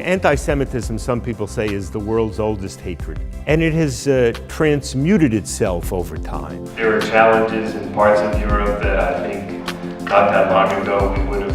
Anti-Semitism, some people say, is the world's oldest hatred, and it has transmuted itself over time. There are challenges in parts of Europe that I think not that long ago we would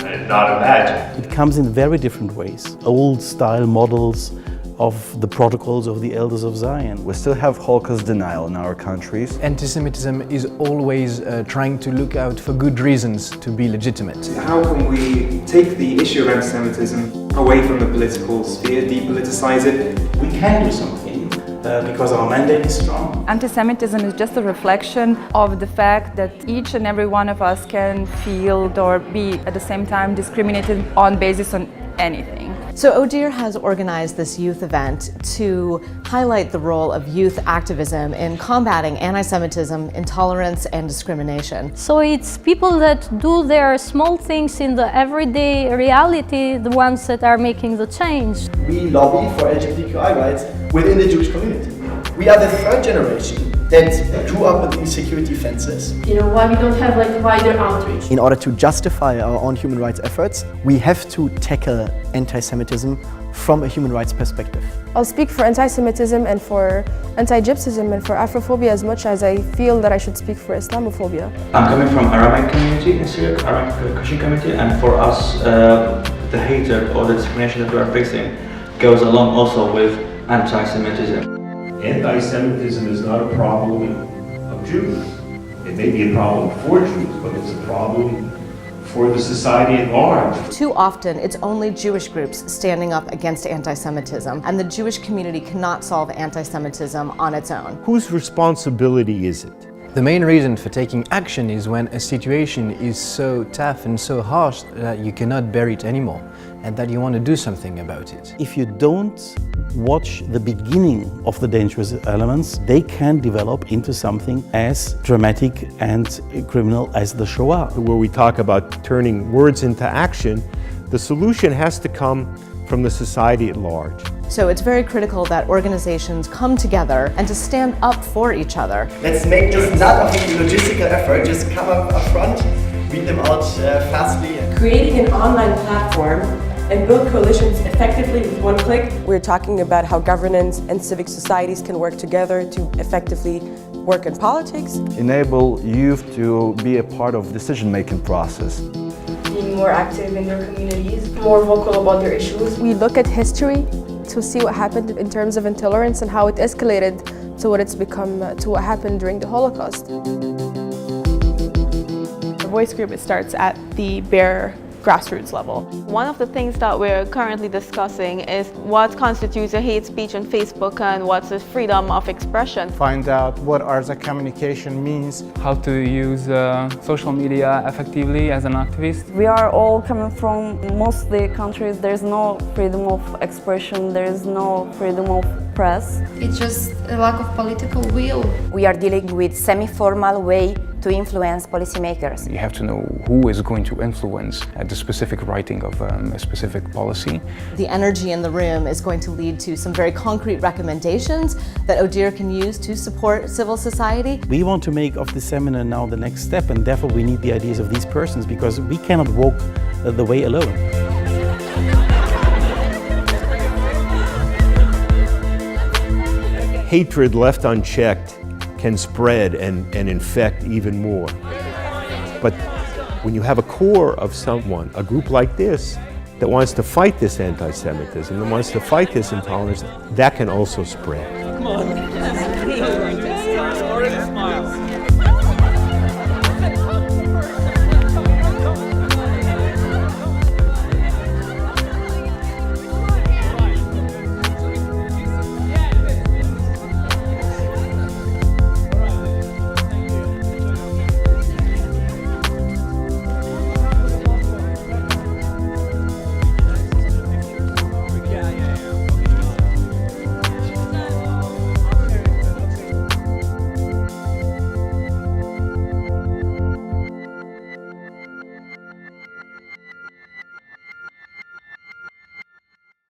have not imagined. It comes in very different ways. Old-style models of the protocols of the Elders of Zion. We still have Holocaust denial in our countries. Anti-Semitism is always trying to look out for good reasons to be legitimate. How can we take the issue of anti-Semitism away from the political sphere, depoliticize it? We can do something because our mandate is strong. Anti-Semitism is just a reflection of the fact that each and every one of us can feel or be at the same time discriminated on basis on anything. So ODIHR has organized this youth event to highlight the role of youth activism in combating anti-Semitism, intolerance and discrimination. So it's people that do their small things in the everyday reality, the ones that are making the change. We lobby for LGBTQI rights within the Jewish community. We are the third generation that grew up with these security fences. You know, why we don't have wider outreach. In order to justify our own human rights efforts, we have to tackle anti-Semitism from a human rights perspective. I'll speak for anti-Semitism and for anti-Gypsyism and for Afrophobia as much as I feel that I should speak for Islamophobia. I'm coming from Aramaic community in Syria, Aramaic Christian community, and for us, the hatred or the discrimination that we are facing goes along also with anti-Semitism. Anti-Semitism is not a problem of Jews. It may be a problem for Jews, but it's a problem for the society at large. Too often, it's only Jewish groups standing up against anti-Semitism, and the Jewish community cannot solve anti-Semitism on its own. Whose responsibility is it? The main reason for taking action is when a situation is so tough and so harsh that you cannot bear it anymore, and that you want to do something about it. If you don't watch the beginning of the dangerous elements, they can develop into something as dramatic and criminal as the Shoah. Where we talk about turning words into action, the solution has to come from the society at large. So it's very critical that organizations come together and to stand up for each other. Let's make this not a logistical effort, just come up front, read them out fastly. Creating an online platform and build coalitions effectively with one click. We're talking about how governance and civic societies can work together to effectively work in politics. Enable youth to be a part of the decision-making process. Being more active in their communities, more vocal about their issues. We look at history to see what happened in terms of intolerance and how it escalated to what it's become, to what happened during the Holocaust. The voice group, it starts at the bare grassroots level. One of the things that we're currently discussing is what constitutes a hate speech on Facebook and what's a freedom of expression. Find out what ARSA communication means, how to use social media effectively as an activist. We are all coming from mostly countries, there's no freedom of expression, there is no freedom of press. It's just a lack of political will. We are dealing with semi-formal way to influence policymakers. You have to know who is going to influence the specific writing of a specific policy. The energy in the room is going to lead to some very concrete recommendations that ODIHR can use to support civil society. We want to make of this seminar now the next step, and therefore we need the ideas of these persons because we cannot walk the way alone. Hatred left unchecked can spread and infect even more. But when you have a core of someone, a group like this, that wants to fight this anti-Semitism, that wants to fight this intolerance, that can also spread. Come on.